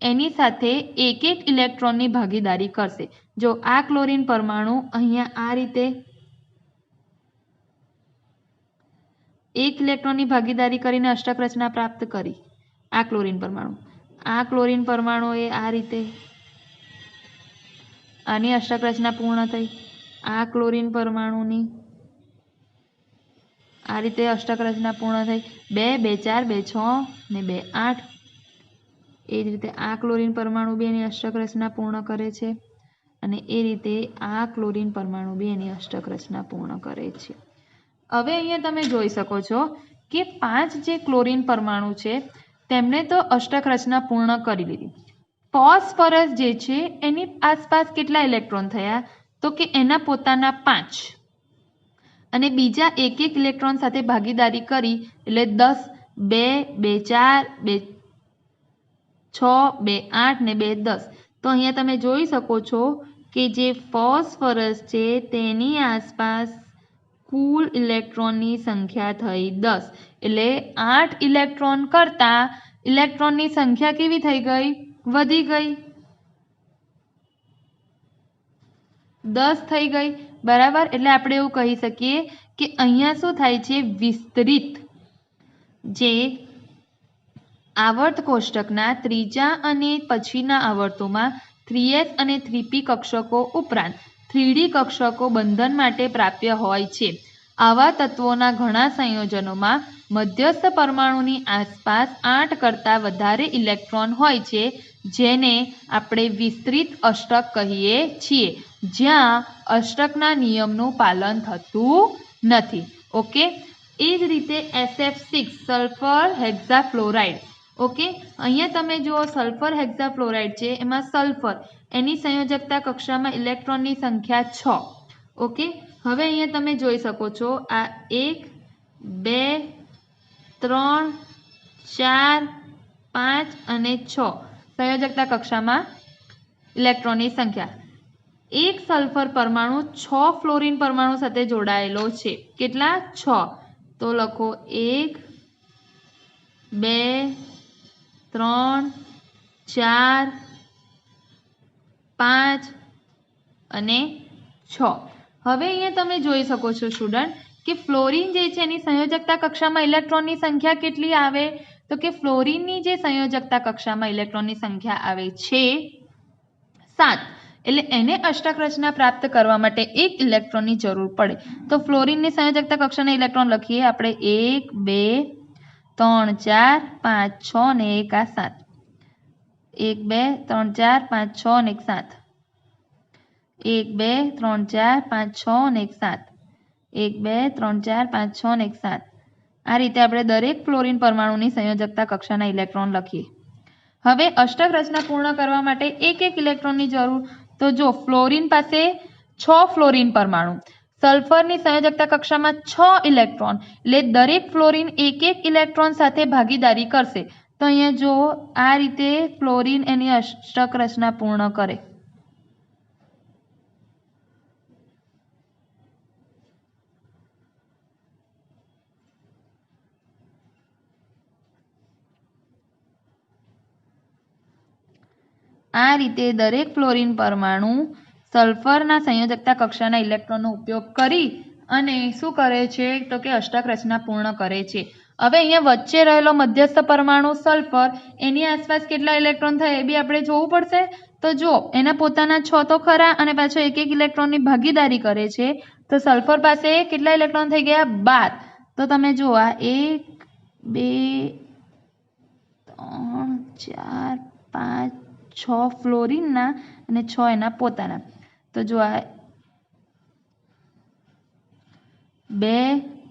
એની સાથે એક એક ઇલેક્ટ્રોનની ભાગીદારી કરશે. જો આ ક્લોરીન પરમાણુ અહીંયા આ રીતે એક ઇલેક્ટ્રોનની ભાગીદારી કરીને અષ્ટક રચના પ્રાપ્ત કરી. આ ક્લોરીન પરમાણુએ આ રીતે આની અષ્ટક રચના પૂર્ણ થઈ. આ ક્લોરીન પરમાણુની આ રીતે અષ્ટક રચના પૂર્ણ થઈ. 2 2 4 2 6 ને 2 8. એ જ રીતે આ ક્લોરીન પરમાણુ બી એની અષ્ટક રચના પૂર્ણ કરે છે અને એ રીતે આ ક્લોરીન પરમાણુ બી એની અષ્ટક રચના પૂર્ણ કરે છે. હવે અહીંયા તમે જોઈ શકો છો કે 5 જે ક્લોરીન પરમાણુ છે તેમણે તો અષ્ટક રચના પૂર્ણ કરી લીધી. ફોસ્ફરસ જે છે એની આસપાસ કેટલા ઇલેક્ટ્રોન થયા તો કે એના પોતાના 5 અને બીજા એક એક ઇલેક્ટ્રોન સાથે ભાગીદારી કરી એટલે 10 2 2 4 2 6 2 8 ને 2 10. તો અહીંયા તમે જોઈ શકો છો કે જે ફોસ્ફરસ છે તેની આસપાસ કુલ ઇલેક્ટ્રોનની સંખ્યા થઈ 10. એટલે 8 ઇલેક્ટ્રોન કરતાં ઇલેક્ટ્રોનની સંખ્યા કેવી થઈ ગઈ? વધી ગઈ. 10 થઈ ગઈ. બરાબર. એટલે આપણે એવું કહી શકીએ કે અહીંયા શું થાય છે? વિસ્તરિત જે આવર્ત કોષ્ટકના ત્રીજા અને પછીના આવર્તોમાં 3s અને 3p કક્ષકો ઉપરાંત 3d કક્ષકો બંધન માટે પ્રાપ્ય હોય છે. આવા તત્વોના ઘણા સંયોજનોમાં મધ્યસ્થ પરમાણુની આસપાસ 8 કરતાં વધારે ઇલેક્ટ્રોન હોય છે જેને આપણે વિસ્તૃત અષ્ટક કહીએ છીએ, જ્યાં અષ્ટકના નિયમનું પાલન થતું નથી. ઓકે. એ જ રીતે SF6 સલ્ફર હેક્ઝાફ્લોરાઇડ. ઓકે. અહીંયા તમે જુઓ સલ્ફર હેક્ઝાફ્લોરાઇડ છે એમાં સલ્ફર એની સંયોજકતા કક્ષામાં ઇલેક્ટ્રોનની સંખ્યા 6. ઓકે. હવે અહીંયા તમે જોઈ શકો છો આ 1 2 3 4 5 અને 6 સંયોજકતા કક્ષામાં ઇલેક્ટ્રોનની સંખ્યા. એક સલ્ફર પરમાણુ 6 ફ્લોરીન પરમાણુ સાથે જોડાયેલો છે. કેટલા? 6. તો લખો 1 2 3 4 5 અને 6. હવે અહીંયા તમે જોઈ શકો છો સ્ટુડન્ટ કે ફ્લોરીન જે છે એની સંયોજકતા કક્ષામાં ઇલેક્ટ્રોનની સંખ્યા કેટલી આવે? તો કે ફ્લોરીનની જે સંયોજકતા કક્ષામાં ઇલેક્ટ્રોનની સંખ્યા આવે છે 7. એટલે એને અષ્ટક રચના પ્રાપ્ત કરવા માટે એક ઇલેક્ટ્રોનની જરૂર પડે. તો ફ્લોરીનની સંયોજકતા કક્ષાના ઇલેક્ટ્રોન લખીએ આપણે 1 2 3 4 5 6 ને 1 આ 7. 1 2 3 4 5 6 અને 1 7. 1 2 3 4 5 6 અને 1 7. 1 2 3 4 5 6 અને 1 7. આ રીતે આપણે દરેક ફ્લોરીન પરમાણુની સંયોજકતા કક્ષાના ઇલેક્ટ્રોન લખીએ. હવે અષ્ટક રચના પૂર્ણ કરવા માટે એક એક ઇલેક્ટ્રોનની જરૂર. તો જો ફ્લોરીન પાસે 6 ફ્લોરીન પરમાણુ, સલ્ફરની સંયોજકતા કક્ષામાં 6 ઇલેક્ટ્રોન, એટલે દરેક ફ્લોરીન એક એક ઇલેક્ટ્રોન સાથે ભાગીદારી કરશે. તો અહીંયા જો આ રીતે ફ્લોરીન એની અષ્ટક રચના પૂર્ણ કરે. આ રીતે દરેક ફ્લોરીન પરમાણુ સલ્ફરના સંયોજકતા કક્ષાના ઇલેક્ટ્રોનનો ઉપયોગ કરી અને શું કરે છે? તો કે અષ્ટક રચના પૂર્ણ કરે છે. હવે અહીંયા વચ્ચે રહેલો મધ્યસ્થ પરમાણુ સલ્ફર એની આસપાસ કેટલા ઇલેક્ટ્રોન થાય એ બી આપણે જોવું પડશે. તો જો એના પોતાના 6 તો ખરા અને પાછો એક એક ઇલેક્ટ્રોનની ભાગીદારી કરે છે. તો સલ્ફર પાસે કેટલા ઇલેક્ટ્રોન થઈ ગયા? 12. તો તમે જુઓ આ 1 2 3 4 5 6 ફ્લોરીનના અને 6 એના પોતાના. તો જો આ 2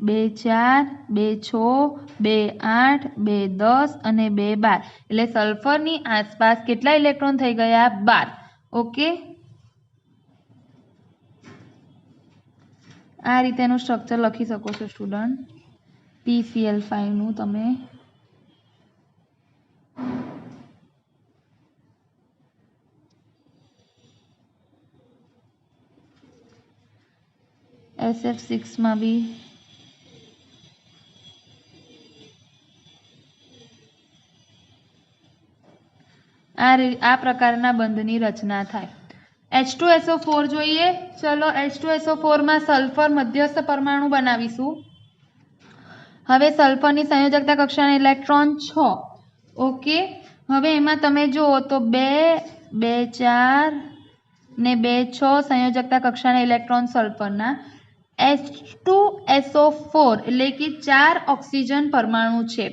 2 4 2 6 2 8 2 10 અને 2 12. એટલે સલ્ફરની આસપાસ કેટલા ઇલેક્ટ્રોન થઈ ગયા? 12. ઓકે. આ રીતેનું સ્ટ્રક્ચર લખી શકો છો સ્ટુડન્ટ. PCl5 નું તમે SF6 માં બી આ પ્રકારના બંધની રચના થાય. H2SO4 જોઈએ. ચલો H2SO4 માં સલ્ફર મધ્યસ્થ પરમાણુ બનાવીશું. હવે સલ્ફરની સંયોજકતા કક્ષાના ઇલેક્ટ્રોન 6. ઓકે, હવે એમાં તમે જુઓ તો 2 2 4 ને 2 6 સંયોજકતા કક્ષાના ઇલેક્ટ્રોન સલ્ફરના. H2SO4 એટલે કે 4 ઓક્સિજન પરમાણુ છે,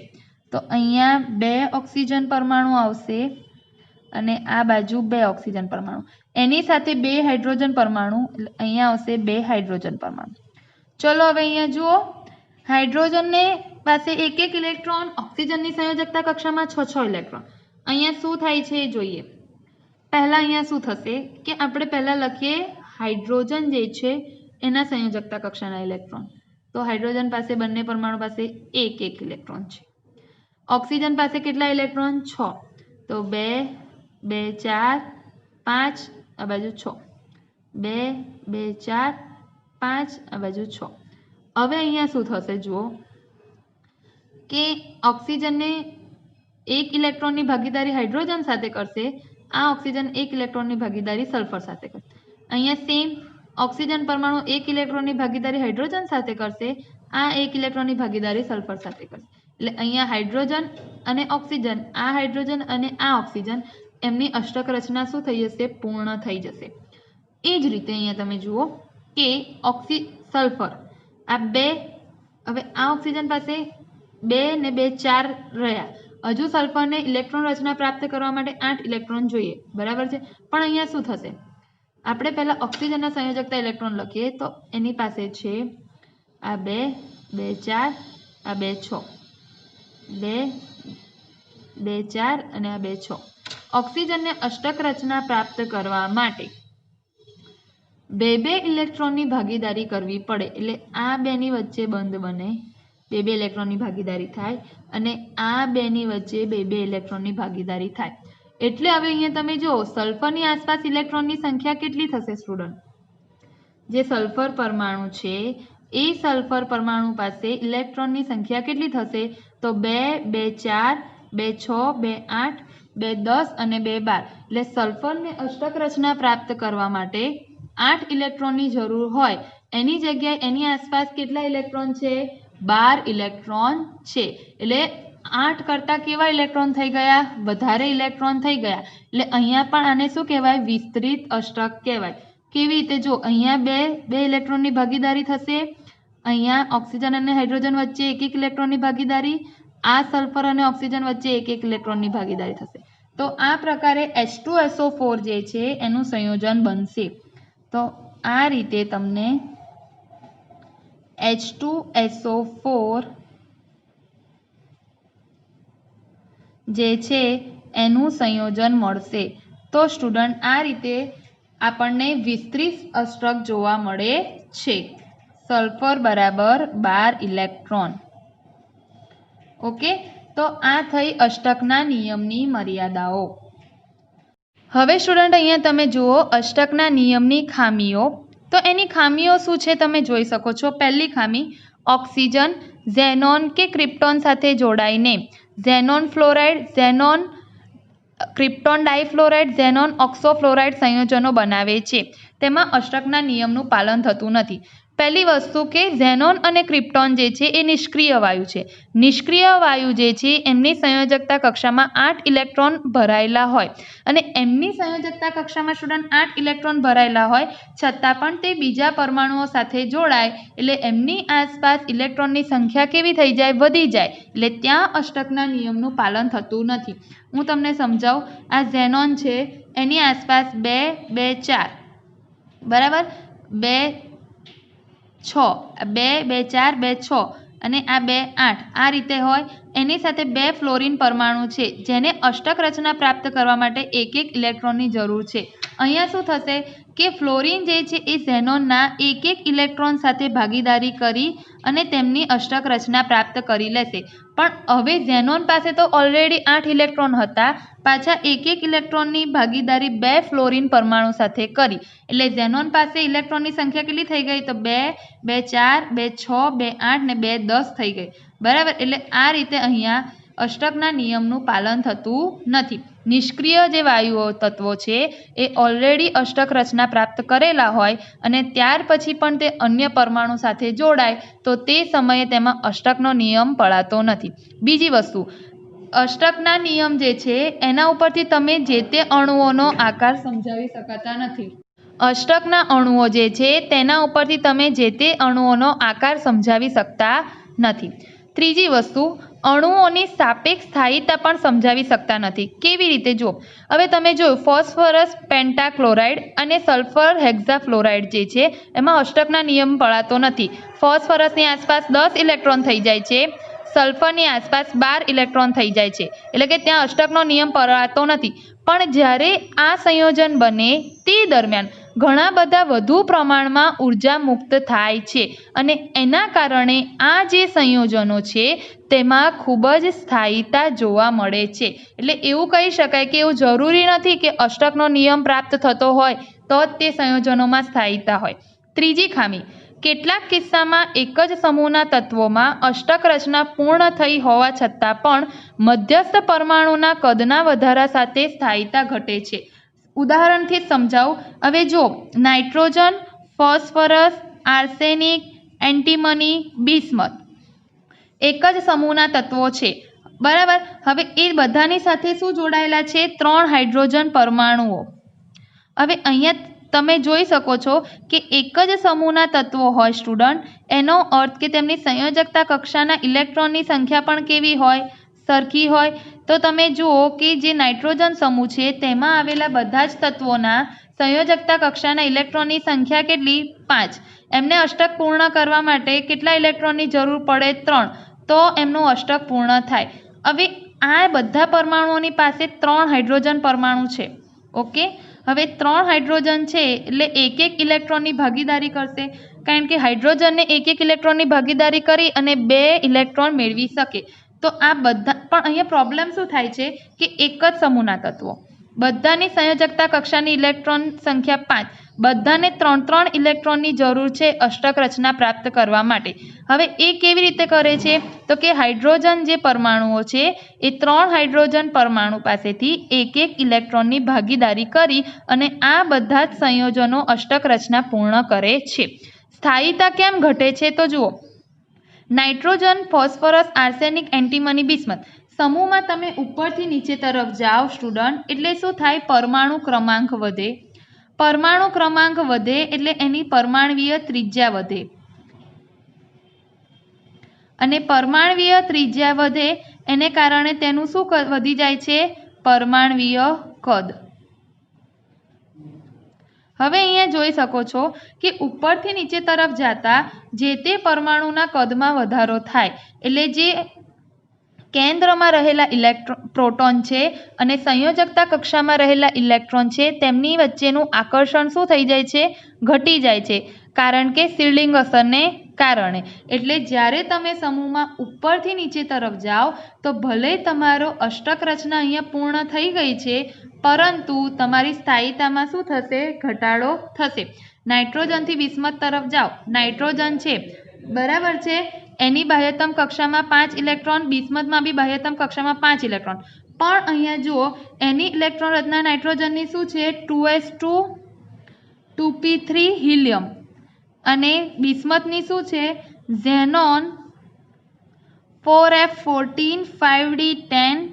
તો અહીંયા 2 ઓક્સિજન પરમાણુ આવશે અને આ બાજુ 2 ઓક્સિજન પરમાણુ, એની સાથે 2 હાઇડ્રોજન પરમાણુ, અહીંયા આવશે 2 હાઇડ્રોજન પરમાણુ. ચલો હવે અહીંયા જુઓ, હાઇડ્રોજનને પાસે 1 ઇલેક્ટ્રોન, ઓક્સિજનની સંયોજકતા કક્ષામાં 6 ઇલેક્ટ્રોન. અહીંયા શું થાય છે એ જોઈએ. પહેલા અહીંયા શું થશે કે આપણે પહેલા લખીએ હાઇડ્રોજન જે છે એના સંયોજકતા કક્ષાના ઇલેક્ટ્રોન. તો હાઇડ્રોજન પાસે બંને પરમાણુ પાસે 1 ઇલેક્ટ્રોન છે. ઓક્સિજન પાસે કેટલા ઇલેક્ટ્રોન? 6. તો 2 2 4 5, આ બાજુ 6, 2 2 4 5, આ બાજુ 6. હવે અહીંયા શું થશે જુઓ કે ઓક્સિજનને 1 ઇલેક્ટ્રોનની ભાગીદારી હાઇડ્રોજન સાથે કરશે, આ ઓક્સિજન 1 ઇલેક્ટ્રોનની ભાગીદારી સલ્ફર સાથે કરશે. અહીંયા સેમ ઓક્સિજન પરમાણુ 1 ઇલેક્ટ્રોનની ભાગીદારી હાઇડ્રોજન સાથે કરશે, આ 1 ઇલેક્ટ્રોનની ભાગીદારી સલ્ફર સાથે કરશે. એટલે અહીંયા હાઇડ્રોજન અને ઓક્સિજન, આ હાઇડ્રોજન અને આ ઓક્સિજન, એમની અષ્ટક રચના શું થઈ જશે? પૂર્ણ થઈ જશે. એ જ રીતે અહીંયા તમે જુઓ કે સલ્ફર આ 2, હવે આ ઓક્સિજન પાસે 2 ને 2 4 રહ્યા. હજુ સલ્ફરને ઇલેક્ટ્રોન રચના પ્રાપ્ત કરવા માટે 8 ઇલેક્ટ્રોન જોઈએ, બરાબર છે. પણ અહીંયા શું થશે? આપણે પહેલા ઓક્સિજનના સંયોજકતા ઇલેક્ટ્રોન લખીએ તો એની પાસે છે આ 2 2 4, આ 2 6, 2 2 4 અને આ 2 6. ઓક્સિજનને અષ્ટક રચના પ્રાપ્ત કરવા માટે 2 ઇલેક્ટ્રોનની ભાગીદારી કરવી પડે. એટલે આ 2 ની વચ્ચે બંધ બને, 2 ઇલેક્ટ્રોનની ભાગીદારી થાય, અને આ 2 ની વચ્ચે 2 ઇલેક્ટ્રોનની ભાગીદારી થાય. એટલે હવે અહીંયા તમે જુઓ સલ્ફરની આસપાસ ઇલેક્ટ્રોનની સંખ્યા કેટલી થશે સ્ટુડન્ટ? જે સલ્ફર પરમાણુ છે એ સલ્ફર પરમાણુ પાસે ઇલેક્ટ્રોનની સંખ્યા કેટલી થશે? તો 2 2 4 2 6 2 8 2 10 અને 2 12. એટલે સલ્ફરને અષ્ટક રચના પ્રાપ્ત કરવા માટે 8 ઇલેક્ટ્રોનની જરૂર હોય, એની જગ્યાએ એની આસપાસ કેટલા ઇલેક્ટ્રોન છે? 12 ઇલેક્ટ્રોન છે. એટલે 8 કરતાં કેવા ઇલેક્ટ્રોન થઈ ગયા? વધારે ઇલેક્ટ્રોન થઈ ગયા. એટલે અહીંયા પણ આને શું કહેવાય? વિસ્તૃત અષ્ટક કહેવાય. કેવી રીતે? જો અહીંયા 2 ઇલેક્ટ્રોનની ભાગીદારી થશે, અહીંયા ઓક્સિજન અને હાઇડ્રોજન વચ્ચે 1 ઇલેક્ટ્રોનની ભાગીદારી, આ સલ્ફર અને ઓક્સિજન વચ્ચે 1 ઇલેક્ટ્રોનની ભાગીદારી થશે. તો આ પ્રકારે H2SO4 જે છે એનું સંયોજન બનશે. તો આ રીતે તમને H2SO4 જે છે એનું સંયોજન મળશે. તો સ્ટુડન્ટ આ રીતે આપણને વિસ્તૃત અષ્ટક જોવા મળે છે. સલ્ફર બરાબર 12 ઇલેક્ટ્રોન. ઓકે, તો આ થઈ અષ્ટકના નિયમની મર્યાદાઓ. હવે સ્ટુડન્ટ અહીંયા તમે જુઓ અષ્ટકના નિયમની ખામીઓ. તો એની ખામીઓ શું છે તમે જોઈ શકો છો. પહેલી ખામી, ઓક્સિજન ઝેનોન કે ક્રિપ્ટોન સાથે જોડાઈને xenon fluoride, xenon krypton difluoride, xenon oxofluoride સંયોજનો બનાવે છે. તેમાં અષ્ટકના નિયમનું પાલન થતું નથી. પહેલી વસ્તુ કે ઝેનોન અને ક્રિપ્ટોન જે છે એ નિષ્ક્રિય વાયુ છે. નિષ્ક્રિય વાયુ જે છે એમની સંયોજકતા કક્ષામાં 8 ઇલેક્ટ્રોન ભરાયેલા હોય, અને એમની સંયોજકતા કક્ષામાં સ્ટુડન્ટ 8 ઇલેક્ટ્રોન ભરાયેલા હોય છતાં પણ તે બીજા પરમાણુઓ સાથે જોડાય, એટલે એમની આસપાસ ઇલેક્ટ્રોનની સંખ્યા કેવી થઈ જાય? વધી જાય. એટલે ત્યાં અષ્ટકના નિયમનું પાલન થતું નથી. હું તમને સમજાવું. આ ઝેનોન છે, એની આસપાસ 2 2 4, બરાબર, 2 6, 2 2 4 2 6 અને આ 2 8, આ રીતે હોય. એની સાથે 2 ફ્લોરિન પરમાણુ છે જેને અષ્ટક રચના પ્રાપ્ત કરવા માટે 1 ઇલેક્ટ્રોનની જરૂર છે. અહીંયા શું થશે કે ફ્લોરિન જે છે એ ઝેનોનના એક એક ઇલેક્ટ્રોન સાથે ભાગીદારી કરી અને તેમની અષ્ટક રચના પ્રાપ્ત કરી લેશે. પણ હવે ઝેનોન પાસે તો ઓલરેડી 8 ઇલેક્ટ્રોન હતા, પાછા એક એક ઇલેક્ટ્રોનની ભાગીદારી 2 ફ્લોરિન પરમાણુ સાથે કરી. એટલે ઝેનોન પાસે ઇલેક્ટ્રોનની સંખ્યા કેટલી થઈ ગઈ? તો 2, 2 4, 2 6, 2 8 ને 2 10 થઈ ગઈ. બરાબર. એટલે આ રીતે અહીંયા અષ્ટકના નિયમનું પાલન થતું નથી. નિષ્ક્રિય જે વાયુઓ તત્વો છે એ ઓલરેડી અષ્ટક રચના પ્રાપ્ત કરેલા હોય અને ત્યાર પછી પણ તે અન્ય પરમાણુ સાથે જોડાય તો તે સમયે તેમાં અષ્ટકનો નિયમ પળાતો નથી. બીજી વસ્તુ, અષ્ટકના નિયમ જે છે એના ઉપરથી તમે જે તે અણુઓનો આકાર સમજાવી શકાતા નથી. અષ્ટકના અણુઓ જે છે તેના ઉપરથી તમે જે તે અણુઓનો આકાર સમજાવી શકતા નથી. ત્રીજી વસ્તુ, અણુઓની સાપેક્ષ સ્થાયીતા પણ સમજાવી શકતા નથી. કેવી રીતે? જો હવે તમે જોયું, ફોસ્ફરસ પેન્ટાક્લોરાઇડ અને સલ્ફર હેક્ઝાફ્લોરાઇડ જે છે એમાં અષ્ટકના નિયમ પળાતો નથી. ફોસ્ફરસની આસપાસ 10 ઇલેક્ટ્રોન થઈ જાય છે, સલ્ફરની આસપાસ 12 ઇલેક્ટ્રોન થઈ જાય છે, એટલે કે ત્યાં અષ્ટકનો નિયમ પળાતો નથી. પણ જ્યારે આ સંયોજન બને તે દરમિયાન ઘણા બધા વધુ પ્રમાણમાં ઉર્જા મુક્ત થાય છે અને એના કારણે આ જે સંયોજનો છે તેમાં ખૂબ જ સ્થાયીતા જોવા મળે છે. એટલે એવું કહી શકાય કે એવું જરૂરી નથી કે અષ્ટકનો નિયમ પ્રાપ્ત થતો હોય તો જ તે સંયોજનોમાં સ્થાયીતા હોય. ત્રીજી ખામી, કેટલાક કિસ્સામાં એક જ સમૂહના તત્વોમાં અષ્ટક રચના પૂર્ણ થઈ હોવા છતાં પણ મધ્યસ્થ પરમાણુના કદના વધારા સાથે સ્થાયીતા ઘટે છે. ઉદાહરણથી જ સમજાવું. હવે જો nitrogen, phosphorus, arsenic, antimony, bismuth એક જ સમૂહના તત્વો છે. બરાબર. હવે એ બધાની સાથે શું જોડાયેલા છે? 3 હાઇડ્રોજન પરમાણુઓ. હવે અહીંયા તમે જોઈ શકો છો કે એક જ સમૂહના તત્વો હોય સ્ટુડન્ટ, એનો અર્થ કે તેમની સંયોજકતા કક્ષાના ઇલેક્ટ્રોનની સંખ્યા પણ કેવી હોય? સરખી હોય. તો તમે જુઓ કે જે નાઇટ્રોજન સમૂહ છે તેમાં આવેલા બધા જ તત્વોના સંયોજકતા કક્ષાના ઇલેક્ટ્રોનની સંખ્યા કેટલી? 5. એમને અષ્ટક પૂર્ણ કરવા માટે કેટલા ઇલેક્ટ્રોનની જરૂર પડે? 3. તો એમનું અષ્ટક પૂર્ણ થાય. હવે આ બધા પરમાણુઓની પાસે 3 હાઇડ્રોજન પરમાણુ છે. ઓકે. હવે 3 હાઇડ્રોજન છે એટલે એક એક ઇલેક્ટ્રોનની ભાગીદારી કરશે, કારણ કે હાઇડ્રોજનને એક એક ઇલેક્ટ્રોનની ભાગીદારી કરી અને 2 ઇલેક્ટ્રોન મેળવી શકે. તો આ બધા પણ અહીંયા પ્રોબ્લેમ શું થાય છે કે એક જ સમૂહના તત્વો, બધાની સંયોજકતા કક્ષાની ઇલેક્ટ્રોન સંખ્યા 5, બધાને 3 ઇલેક્ટ્રોનની જરૂર છે અષ્ટક રચના પ્રાપ્ત કરવા માટે. હવે એ કેવી રીતે કરે છે? તો કે હાઇડ્રોજન જે પરમાણુઓ છે એ 3 હાઇડ્રોજન પરમાણુ પાસેથી એક એક ઇલેક્ટ્રોનની ભાગીદારી કરી અને આ બધા જ સંયોજનો અષ્ટક રચના પૂર્ણ કરે છે. સ્થાયીતા કેમ ઘટે છે? તો જુઓ, nitrogen, phosphorus, arsenic, antimony, bismuth સમૂહમાં તમે ઉપરથી નીચે તરફ જાઓ સ્ટુડન્ટ, એટલે શું થાય? પરમાણુ ક્રમાંક વધે. પરમાણુ ક્રમાંક વધે એટલે એની પરમાણવીય ત્રિજ્યા વધે અને પરમાણવીય ત્રિજ્યા વધે એને કારણે તેનું શું વધી જાય છે? પરમાણવીય કદ. હવે અહીંયા જોઈ શકો છો કે ઉપરથી નીચે તરફ જતા જે તે પરમાણુના કદમાં વધારો થાય. એટલે જે કેન્દ્રમાં રહેલા પ્રોટોન છે અને સંયોજકતા કક્ષામાં રહેલા ઇલેક્ટ્રોન છે તેમની વચ્ચેનું આકર્ષણ શું થઈ જાય છે? ઘટી જાય છે, કારણ કે શિલ્ડિંગ અસરને કારણે. એટલે જ્યારે તમે સમૂહમાં ઉપરથી નીચે તરફ જાઓ તો ભલે તમારો અષ્ટક રચના અહીંયા પૂર્ણ થઈ ગઈ છે, પરંતુ તમારી સ્થાયીતામાં શું થશે? ઘટાડો થશે. નાઇટ્રોજનથી બિસ્મથ તરફ જાઓ. નાઇટ્રોજન છે, બરાબર છે, એની બાહ્યતમ કક્ષામાં 5 ઇલેક્ટ્રોન, બિસ્મથમાં બી બાહ્યતમ કક્ષામાં 5 ઇલેક્ટ્રોન. પણ અહીંયા જુઓ, એની ઇલેક્ટ્રોન રચના નાઇટ્રોજનની શું છે? 2s2, 2p3 હિલિયમ, અને બિસ્મથની શું છે? Xenon, 4f14, 5d10,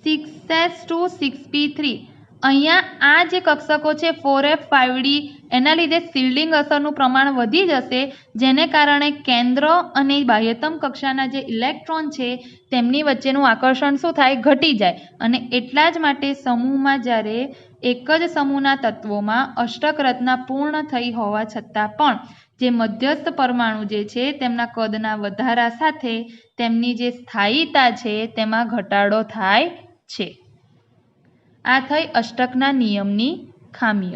6s2, 6p3. અહીંયા આ જે કક્ષકો છે 4f 5d, એના લીધે શિલ્ડિંગ અસરનું પ્રમાણ વધી જશે, જેને કારણે કેન્દ્ર અને બાહ્યતમ કક્ષાના જે ઇલેક્ટ્રોન છે તેમની વચ્ચેનું આકર્ષણ શું થાય? ઘટી જાય. અને એટલા જ માટે સમૂહમાં જ્યારે એક જ સમૂહના તત્વોમાં અષ્ટક રચના પૂર્ણ થઈ હોવા છતાં પણ જે મધ્યસ્થ પરમાણુ જે છે તેમના કદના વધારા સાથે તેમની જે સ્થાયીતા છે તેમાં ઘટાડો થાય છે. આ થઈ અષ્ટકના નિયમની ખામીઓ.